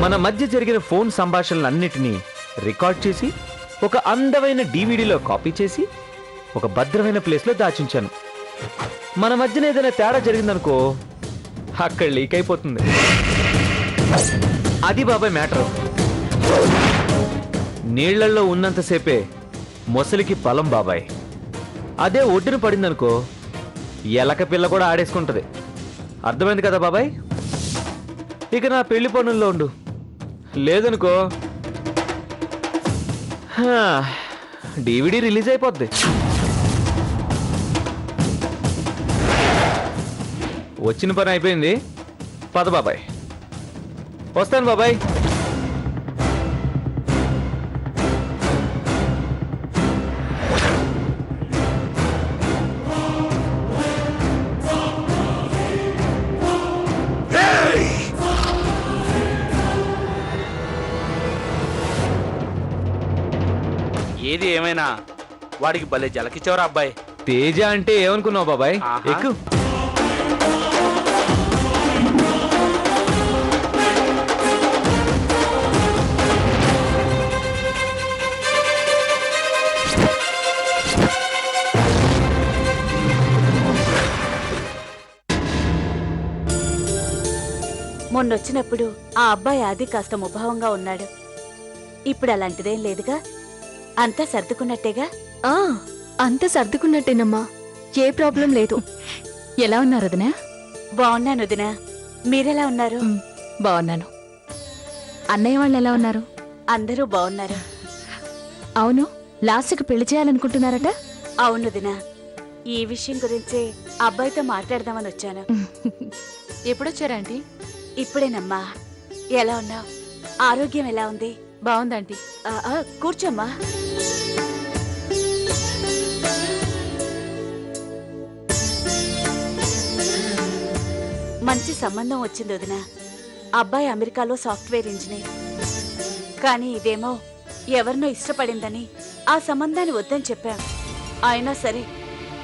మన మధ్య జరిగిన ఫోన్ సంభాషణలన్నిటినీ రికార్డ్ చేసి ఒక అందమైన డీవీడీలో కాపీ చేసి ఒక భద్రమైన ప్లేస్లో దాచించాను. మన మధ్యన ఏదైనా తేడా జరిగిందనుకో అక్కడ లీక్ అయిపోతుంది. అది బాబాయ్ మ్యాటర్. నీళ్లల్లో ఉన్నంతసేపే మొసలికి పొలం బాబాయ్. అదే ఒడ్డున పడిందనుకో ఎలక పిల్ల కూడా ఆడేసుకుంటది. అర్థమైంది కదా బాబాయ్? ఇక నా పెళ్లి పనుల్లో ఉండు, లేదనుకో డివిడి రిలీజ్ అయిపోద్ది. వచ్చిన పని అయిపోయింది, పద బాబాయ్. వస్తాను బాబాయ్. ఏది ఏమైనా వాడికి భలే జలకిచ్చావురా అబ్బాయి. తేజ అంటే ఏమనుకున్నావు బాబాయ్? ఎక్కు. మొన్నొచ్చినప్పుడు ఆ అబ్బాయి ఆది కాస్త ముభావంగా ఉన్నాడు. ఇప్పుడు అలాంటిదేం లేదుగా, అంతా సర్దుకున్నట్టేగా? అంతా సర్దుకున్నట్టేనమ్మా, ఏ ప్రాబ్లం లేదు. ఎలా ఉన్నారు వదినా? బాగున్నాను వదినా, మీరెలా ఉన్నారు? బాగున్నాను. అన్నయ్య వాళ్ళు ఎలా ఉన్నారు? అందరూ బాగున్నారు. అవును, లాస్ట్కి పెళ్లి చేయాలనుకుంటున్నారట? అవును వదినా, ఈ విషయం గురించే అబ్బాయితో మాట్లాడదామని వచ్చాను. ఎప్పుడొచ్చారా ఆంటీ? ఇప్పుడేనమ్మా. ఎలా ఉన్నావు? ఆరోగ్యం ఎలా ఉంది? బాగుందంటీ. కూర్చోమ్మా. మంచి సంబంధం వచ్చింది వదినా. అబ్బాయి అమెరికాలో సాఫ్ట్వేర్ ఇంజనీర్. కానీ ఇదేమో ఎవరినో ఇష్టపడిందని ఆ సంబంధాన్ని వద్దని చెప్పాం. అయినా సరే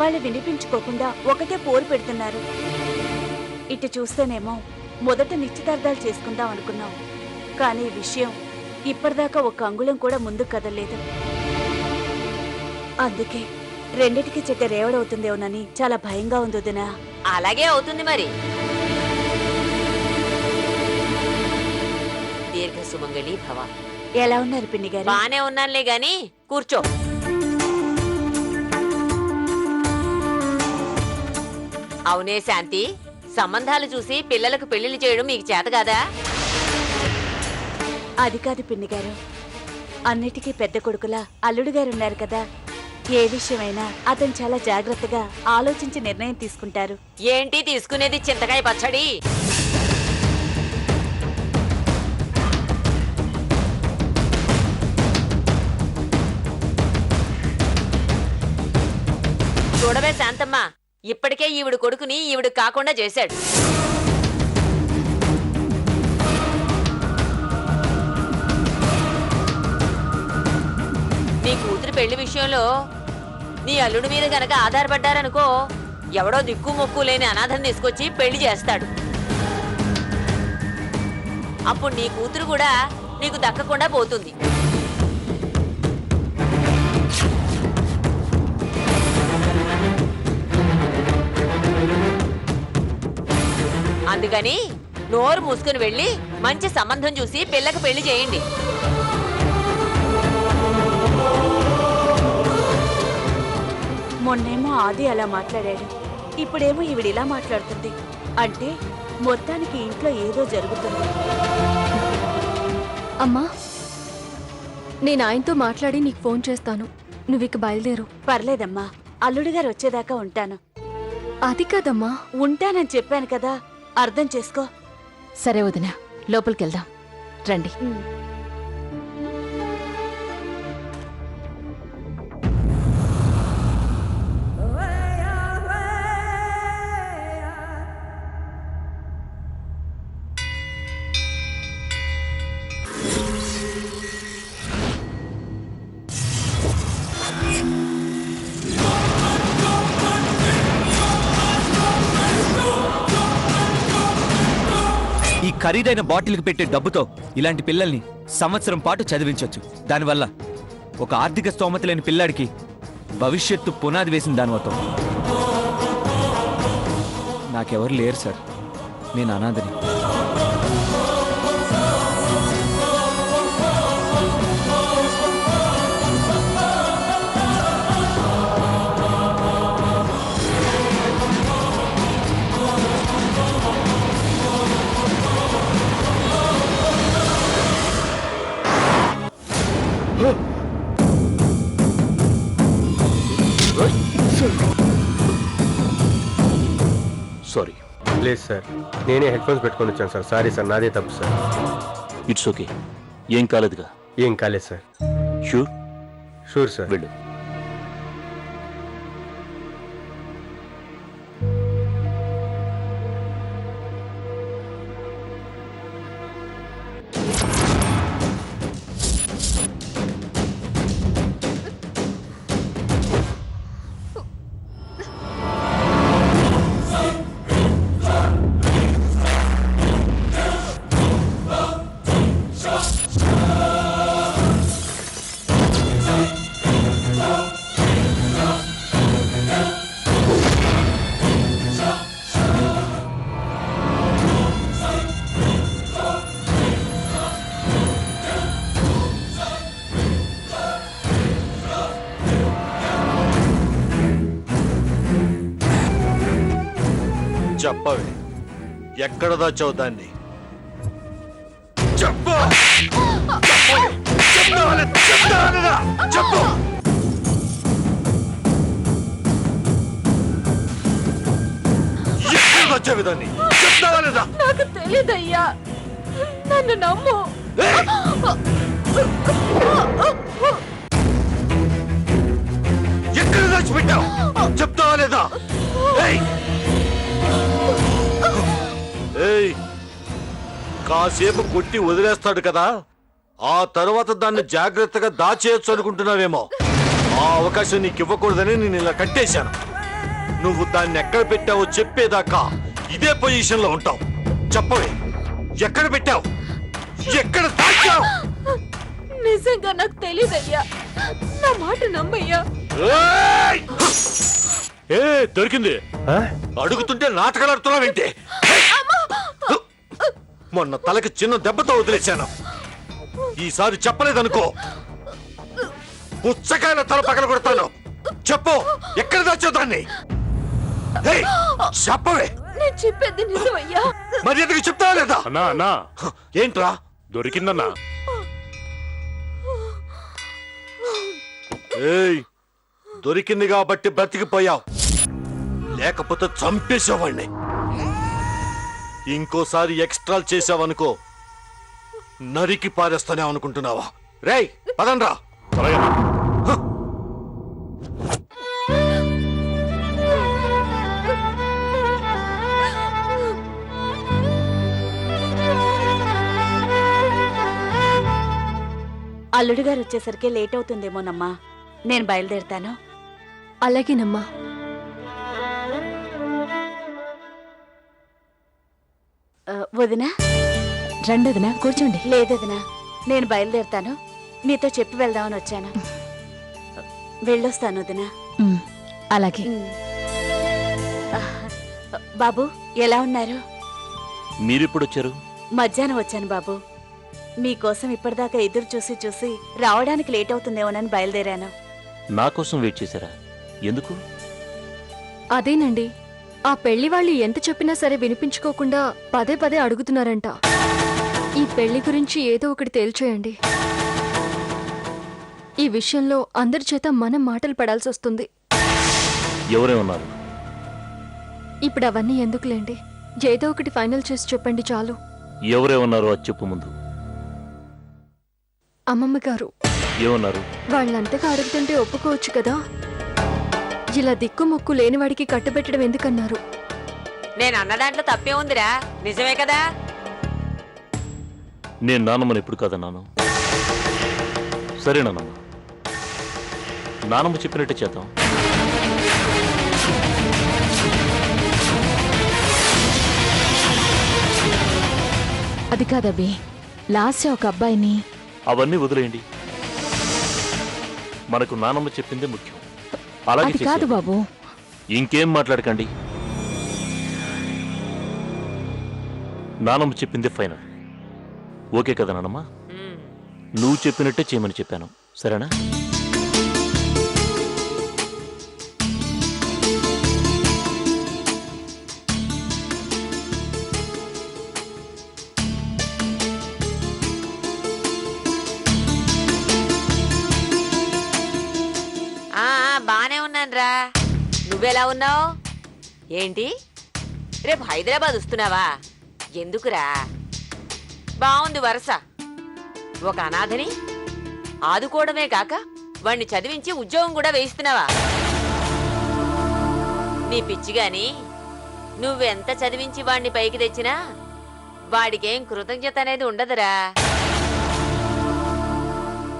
వాళ్ళు వినిపించుకోకుండా ఒకటే పోరు పెడుతున్నారు. ఇటు చూస్తేనేమో మొదట నిశ్చితార్థాలు చేసుకుందాం అనుకున్నాం. కానీ ఈ విషయం ఇప్పటిదాకా ఒక అంగుళం కూడా ముందుకు కదలలేదు. అందుకే రెండిటికి చెట్ట రేవడవుతుందేమోనని చాలా భయంగా ఉంది వదినా. అలాగే అవుతుంది మరి. దీర్ఘ సుమంగళి భవ. ఎలా ఉన్నారు పిన్ని గారు? బానే ఉన్నానులే గాని కూర్చో. అవునే శాంతి, సంబంధాలు చూసి పిల్లలకు పెళ్లిళ్ళు చేయడం మీకు చేత కాదా? అది కాదు పిన్ని గారు, అన్నిటికీ పెద్ద కొడుకులా అల్లుడు గారు ఉన్నారు కదా. ఏ విషయమైనా అతను చాలా జాగ్రత్తగా ఆలోచించి నిర్ణయం తీసుకుంటారు. ఏంటి తీసుకునేది? చింతకాయ పచ్చడి. చూడవే శాంతమ్మ, ఇప్పటికే ఈవిడ కొడుకుని ఈవిడ కాకుండా చేశాడు. నీ కూతురు పెళ్లి విషయంలో నీ అల్లుడి మీద గనక ఆధారపడ్డారనుకో, ఎవడో దిక్కు మొక్కు లేని అనాథం తీసుకొచ్చి పెళ్లి చేస్తాడు. అప్పుడు నీ కూతురు కూడా నీకు దక్కకుండా పోతుంది. అందుకని నోరు మూసుకుని వెళ్ళి మంచి సంబంధం చూసి పిల్లకు పెళ్లి చేయండి. మొన్నేమో ఆది అలా మాట్లాడాడు, ఇప్పుడేమో ఈవిడిలా మాట్లాడుతుంది. అంటే మొత్తానికి ఇంట్లో ఏదో జరుగుతుంది. అమ్మా, నేను ఆయనతో మాట్లాడి నీకు ఫోన్ చేస్తాను. నువ్వు ఇక బయలుదేరు. పర్లేదమ్మా, అల్లుడు గారు వచ్చేదాకా ఉంటాను. అది కాదమ్మా. ఉంటానని చెప్పాను కదా, అర్థం చేసుకో. సరే వదినా, లోపలికెళ్దాం రండి. ఖరీదైన బాటిల్కి పెట్టే డబ్బుతో ఇలాంటి పిల్లల్ని సంవత్సరం పాటు చదివించవచ్చు. దానివల్ల ఒక ఆర్థిక స్తోమత లేని పిల్లాడికి భవిష్యత్తు పునాది వేసిన దానివతో. నాకెవరు లేరు సార్, నేను అనాథని. సారీ. లేదు సార్, నేనే హెడ్ ఫోన్స్ పెట్టుకొని వచ్చాను సార్. సారీ సార్, నాదే తప్పు సార్. ఇట్స్ ఓకే, ఏం కాలేదుగా. ఏం కాలేదు సార్. షూర్? Sure sir. వెళ్ళు. చెప్పవే, ఎక్కడ దాచావు దాన్ని? చెప్పు! చెప్పు! ఎక్కడ దాచావు దాన్ని? చెప్తావా లేదా? నాకు తెలియదయ్యా, నన్ను నమ్ము. ఎక్కడ దాచిపెట్టావు? చెప్తావా లేదా? కాసేపు కొట్టి వదిలేస్తాడు కదా, ఆ తర్వాత దాన్ని జాగ్రత్తగా దాచేయచ్చు అనుకుంటున్నావేమో. ఆ అవకాశం నీకు ఇవ్వకూడదని నేను ఇలా కట్టేశాను. నువ్వు దాన్ని ఎక్కడ పెట్టావో చెప్పేదాకా ఇదే పొజిషన్ లో ఉంటావు. చెప్పవే, ఎక్కడ పెట్టావు? ఎక్కడ దాచావు? నిజంగా నాకు తెలియదయ్యా, నా మాట నమ్మయ్యా. దొరికింది. అడుగుతుంటే నాటకాలు ఆడుతున్నావేంటి? మొన్న తలకి చిన్న దెబ్బతో వదిలేశాను. ఈసారి చెప్పలేదనుకో, పుచ్చకాయల తల పగల కొడతాను. చెప్పు, ఎక్కడ దాచావు దాన్ని? చెప్పవే. నేను చెప్పేది నిజమయ్యా. మరి ఎందుకు చెప్తావా లేదా? అన్నా అన్నా, ఏంట్రా? దొరికిందన్నా. దొరికింది కాబట్టి బ్రతికిపోయావు, లేకపోతే చంపేసేవాడిని. ఇంకోసారి ఎక్స్ట్రాల్ చేసావనుకో, నరికి పారేస్తానే అనుకుంటున్నావా? రేయ్, పదండ్రా. అల్లుడు గారు వచ్చేసరికి లేట్ అవుతుందేమోనమ్మా, నేను బయలుదేరుతాను. అలాగేనమ్మా. వదినా? రండొదినా, కూర్చోండి. లేదదినా, నేను బయలుదేరుతాను. మీతో చెప్పి వెళ్దామని వచ్చాను. వెళ్ళొస్తాను వదినా. అలాగే. బాబు, ఎలా ఉన్నారు? మీరెప్పుడు వచ్చారు? మధ్యాహ్నం వచ్చాను బాబు. మీకోసం ఇప్పటిదాకా ఎదురు చూసి చూసి రావడానికి లేట్ అవుతుందేమోనని బయలుదేరాను. నా కోసం వెయిట్ చేశారా? ఎందుకు? అదేనండి, ఆ పెళ్లి వాళ్ళు ఎంత చెప్పినా సరే వినిపించుకోకుండా పదే పదే అడుగుతున్నారంట. ఈ పెళ్లి గురించి ఏదో ఒకటి తేల్చేయండి. ఈ విషయంలో అందరి చేత మనం మాటలు పడాల్సి వస్తుంది. ఎవరే ఉన్నారు? ఇప్పుడు అవన్నీ ఎందుకులేండి, ఏదో ఒకటి ఫైనల్ చేసి చెప్పండి చాలు. ఎవరే ఉన్నారు అది చెప్పు ముందు. అమ్మమ్మ గారు. ఏమన్నారు? వాళ్ళంతగా అడుగుతుంటే ఒప్పుకోవచ్చు కదా, ఇలా దిక్కుముక్కు లేనివాడికి కట్టుబెట్టడం ఎందుకన్నారు. నేను అన్న దాంట్లో తప్పే ఉందిరా, నిజమే కదా. నేను నానమ్మని ఎప్పుడు కాదన్నాను. సరే నానమ్మ, నానమ్మ చెప్పినట్టే చేద్దాం. అది కాదబ్బి, లాస్ట్ ఒక అబ్బాయిని. అవన్నీ వదిలేయండి. మనకు నానమ్మ చెప్పిందే ముఖ్యం. అలాగే అది కాదు చేసేయండి. బాబు. ఇంకేం మాట్లాడకండి. నానమ్మ చెప్పిందే ఫైనల్. ఓకే కదా నానమ్మ? నువ్వు చెప్పినట్టే చేయమని చెప్పాను, సరేనా? బానే ఉన్నానురా. నువ్వెలా ఉన్నావు? ఏంటి రేపు హైదరాబాద్ వస్తున్నావా? ఎందుకురా? బాగుంది వరస. ఒక అనాథని ఆదుకోవడమే కాక వాణ్ణి చదివించి ఉద్యోగం కూడా వేయిస్తున్నావా? నీ పిచ్చిగాని నువ్వెంత చదివించి వాణ్ణి పైకి తెచ్చినా వాడికేం కృతజ్ఞత అనేది ఉండదురా.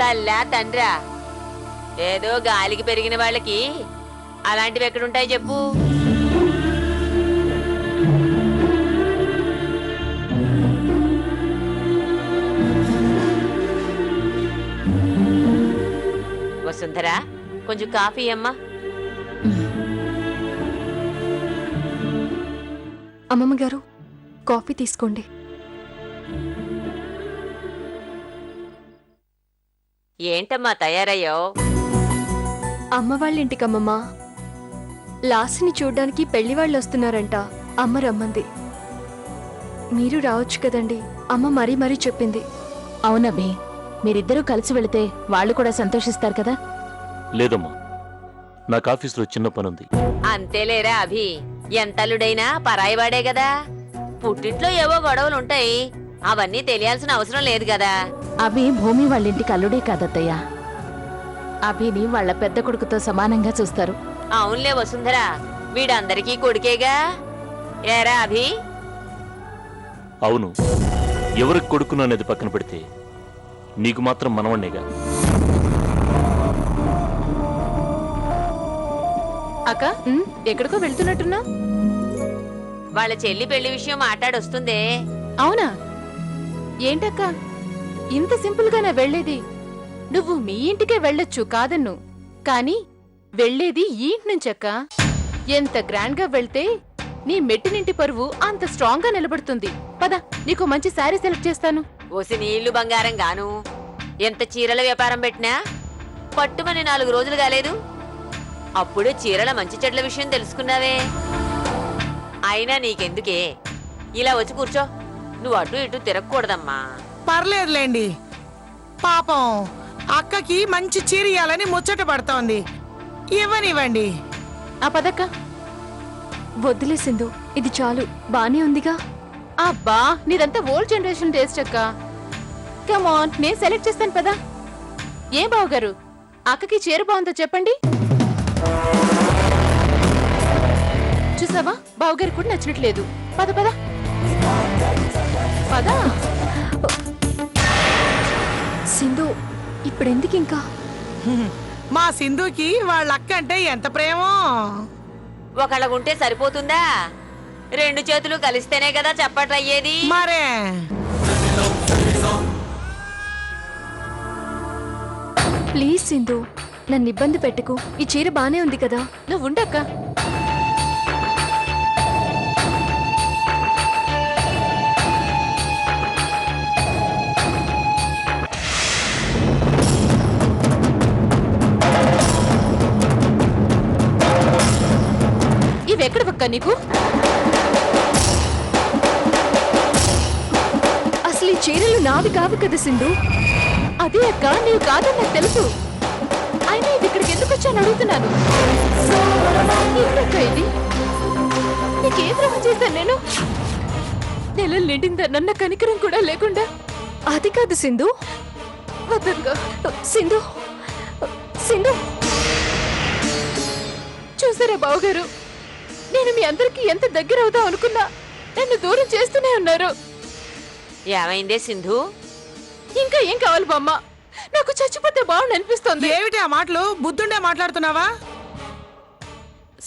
తల్లా తండ్రా ఏదో గాలికి పెరిగిన వాళ్ళకి అలాంటివి ఎక్కడుంటాయి చెప్పు? వసుంధరా, కొంచెం కాఫీ అమ్మా. అమ్మమ్మ గారు, కాఫీ తీసుకోండి. ఏంటమ్మా తయారయ్యావు? అమ్మ వాళ్ళ ఇంటికమ్మమ్మ. లాస్ట్ని చూడ్డానికి పెళ్లి వాళ్ళు వస్తున్నారంట. అమ్మ రమ్మంది. మీరు రావచ్చు కదండి, అమ్మ మరీ మరీ చెప్పింది. అవునబ్బి, మీరిద్దరూ కలిసి వెళితే వాళ్ళు కూడా సంతోషిస్తారు కదా. లేదమ్మా, నాకు ఆఫీసులో చిన్న పనుంది. అంతేలేరా అభి, ఎంతల్లుడైనా పరాయివాడే కదా. పుట్టింట్లో ఏవో గొడవలుంటాయి, అవన్నీ తెలియాల్సిన అవసరం లేదు కదా. అభి భూమి వాళ్ళింటికి అల్లుడే కాదత్తయ్యా. అభిని వాళ్ళ పెద్ద కొడుకుతో సమానంగా చూస్తారు. అవునులే వసుంధరా, వీడందరికీ కొడుకేగా. ఏరా అభి? అవును, ఎవరికి కొడుకును అనేది పక్కన పెడితే నీకు మాత్రం మనవణ్ణేగా. అక్క, ఎక్కడికో వెళ్తున్నట్టున్నా? వాళ్ళ చెల్లి పెళ్లి విషయం మాట్లాడొస్తుందే. అవునా? ఏంటక్క ఇంత సింపుల్ గానే వెళ్లేది? నువ్వు మీ ఇంటికే వెళ్ళొచ్చు కాదన్ను, కానీ వెళ్లేది ఈ ఇంటి నుంచక్క. ఎంత గ్రాండ్ గా వెళ్తే నీ మెట్టినింటి పరువు అంత స్ట్రాంగ్ గా నిలబడుతుంది. పద, నీకు మంచి శారీ సెలెక్ట్ చేస్తాను. ఓసి నీళ్లు బంగారం గాను. ఎంత చీరల వ్యాపారం పెట్టినా పట్టుమని 4 రోజులు కాలేదు, అప్పుడే చీరల మంచి చెడ్ల విషయం తెలుసుకున్నావే. అయినా నీకెందుకే, ఇలా వచ్చి కూర్చో. నువ్వు అటు ఇటు తిరగకూడదమ్మా. పర్లేదులేండి, పాపం అక్కకి మంచి చీర ఇయ్యాలని ముచ్చట పడుతోంది. ఇవ్వనివ్వండి. ఆ పదక్క. వద్దులే సింధు, ఇది చాలు, బానే ఉందిగా. అబ్బా, నీదంతా ఓల్డ్ జనరేషన్ టేస్ట్ అక్క. కమాన్, నేను సెలెక్ట్ చేస్తాను పదా. ఏం బావగారు, అక్కకి చీర బాగుందో చెప్పండి. చూసావా, బావగారు కూడా నచ్చినట్లేదు. పద పద పద. సింధు, ఇప్పుడెందుకు ఇంకా? మా సింధుకి వాళ్ళ అక్క అంటే ఎంత ప్రేమో. ఒకళ్ళగుంటే సరిపోతుందా? 2 చేతులు కలిస్తేనే కదా చప్పట్లయ్యేది. మరే ప్లీజ్ సింధు, నన్ను ఇబ్బంది పెట్టుకు. ఈ చీర బానే ఉంది కదా. నువ్వు ఉండక్క. ఇవెక్కడ పక్క నీకు? అసలు ఈ చీరలు నావి కావు కదా సింధు. అదే అక్క, నీవు కాదని నాకు తెలుసు. అయినా ఇది ఇక్కడికి ఎందుకు వచ్చాను అడుగుతున్నాను. ఏంటక్క ఇది? నీకేం ద్రోహం చేశాను నేను? నెలలు నిండిందన్న కనికరం కూడా లేకుండా. అది కాదు సింధు. వద్దక్క. సింధు, సింధు. చూసారా బావగారు, నేను మీ అందరికి ఎంత దగ్గర అవుదాం అనుకున్నా నన్ను దూరం చేస్తూనే ఉన్నారు. ఏమైందే సింధు? ఇంకా ఏం కావాలి బామ్మ? నాకు చచ్చిపోతే బాగుండు అనిపిస్తోంది. ఏమిటి ఆ మాటలు? బుద్ధుండే మాట్లాడుతున్నావా?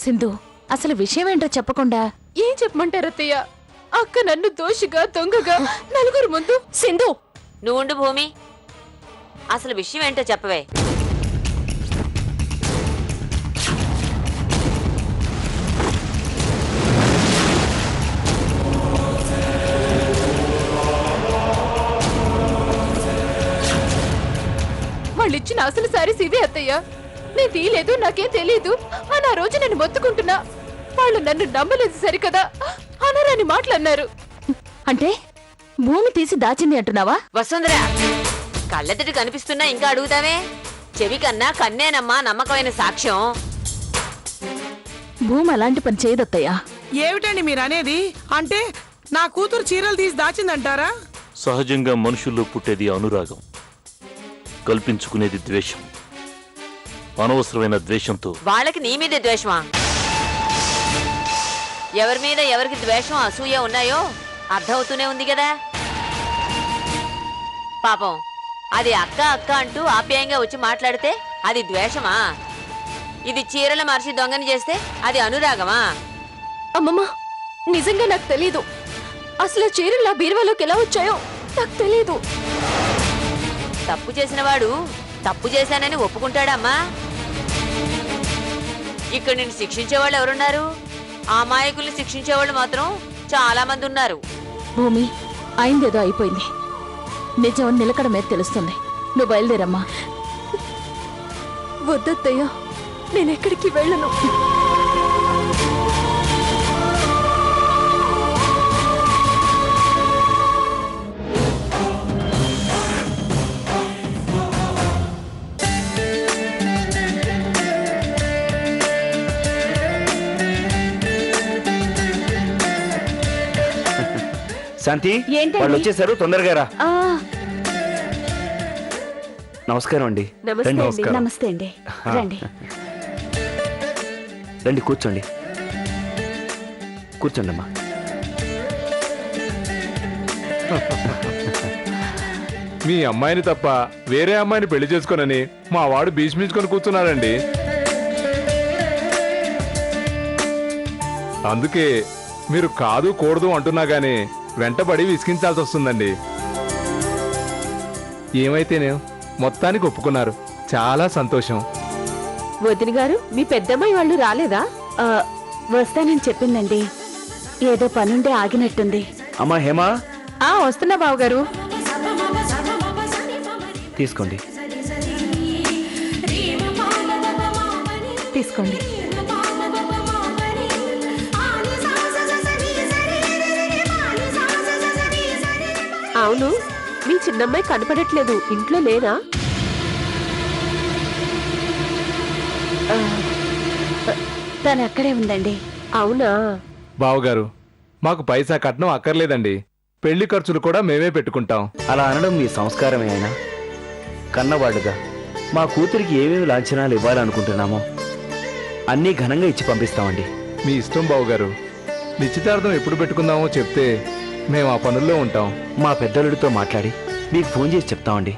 సింధు, అసలు విషయం ఏంటో చెప్పకుండా ఏం చెప్పమంటారు అత్తయ్య? అక్క నన్ను దోషిగా దొంగగా నలుగురు ముందు సింధు నువ్వుండు భూమి, అసలు విషయం ఏంటో చెప్పవే. వాళ్ళిచ్చిన అసలు సారీస్ ఇవే అత్తయ్య. నేను తీయలేదు, నాకేం తెలియదు అని ఆ రోజు నేను మొత్తుకుంటున్నా. వాళ్ళు నన్ను నమ్మలేదు సరికదా, అనరాని మాటలన్నారు. అంటే భూమి తీసి దాచింది అంటున్నావా? వసుంధర, కళ్ళెదుటి కనిపిస్తున్నా ఇంకా అడుగుతావే? చెవి కన్నా కన్నేనమ్మా నమ్మకమైన సాక్ష్యం. భూమి అలాంటి పని చేయదత్తయ్యా. ఏమిటండి మీరు అనేది? అంటే నా కూతురు చీరలు తీసి దాచిందంటారా? సహజంగా మనుషుల్లో పుట్టేది అనురాగం, కల్పించుకునేది ద్వేషం. అనవసరమైన ద్వేషంతో వాళ్ళకి నీ మీద ద్వేషమా? ఎవరి మీద ఎవరికి ద్వేషం అసూయ ఉన్నాయో అర్థమవుతూనే ఉంది కదా. పాపం అది అక్క అక్క అంటూ ఆప్యాయంగా వచ్చి మాట్లాడితే అది ద్వేషమా? ఇది చీరల మార్చి దొంగని చేస్తే అది అనురాగమా? అమ్మమ్మ, నిజంగా నాకు తెలీదు. అసలు చీరలు బీరువాలోకి ఎలా వచ్చాయో నాకు తెలీదు. తప్పు చేసిన వాడు తప్పు చేశానని ఒప్పుకుంటాడమ్మా. ఇక్కడ నిన్ను శిక్షించేవాళ్ళు ఎవరున్నారు? ఆ అమాయకుల్ని శిక్షించేవాళ్ళు మాత్రం చాలా మంది ఉన్నారు. భూమి అయిందేదో అయిపోయింది. నిజం నిలకడ మీద తెలుస్తుంది. నువ్వు బయలుదేరమ్మా. వద్దత్తయ్య, నేనెక్కడికి వెళ్ళను. శాంతి, ఏంటండి? వాళ్ళు వచ్చేసారు, తొందరగా రా. ఆ, నమస్కారం అండి. నమస్తే రండి. అండి. నమస్తే అండి. రండి. రండి, కూర్చోండి. కూర్చోండి అమ్మా. మీ అమ్మాయిని తప్ప వేరే అమ్మాయిని పెళ్లి చేసుకోనని మా వాడు భీష్మించుకొని కూర్చున్నాడండి. అందుకే మీరు కాదు కూడదు అంటున్నా గానీ వెంటబడి విసిగించాల్సి వస్తుందండి. ఏమైతేనే మొత్తానికి ఒప్పుకున్నారు, చాలా సంతోషం. వదిన గారు, మీ పెద్దమ్మాయి వాళ్ళు రాలేదా? ఆ, వస్తానని చెప్పిందండి. ఏదో పనుండే ఆగినట్టుంది. అమ్మా హేమా, వస్తున్నా బావగారు. తీసుకోండి. తీసుకోండి. అవును, మీ చిన్నమ్మాయి కనపడట్లేదు, ఇంట్లో లేనా? తను అక్కడే ఉందండి. అవునా? బావగారు, మాకు పైసా కట్నం అక్కర్లేదండి. పెళ్లి ఖర్చులు కూడా మేమే పెట్టుకుంటాం. అలా అనడం మీ సంస్కారమే. అయినా కన్నవాడుగా మా కూతురికి ఏమేమి లాంఛనాలు ఇవ్వాలనుకుంటున్నామో అన్నీ ఘనంగా ఇచ్చి పంపిస్తామండి. మీ ఇష్టం బావగారు. నిశ్చితార్థం ఎప్పుడు పెట్టుకుందామో చెప్తే మేము ఆ పనుల్లో ఉంటాం. మా పెద్దలుడితో మాట్లాడి మీకు ఫోన్ చేసి చెప్తామండి.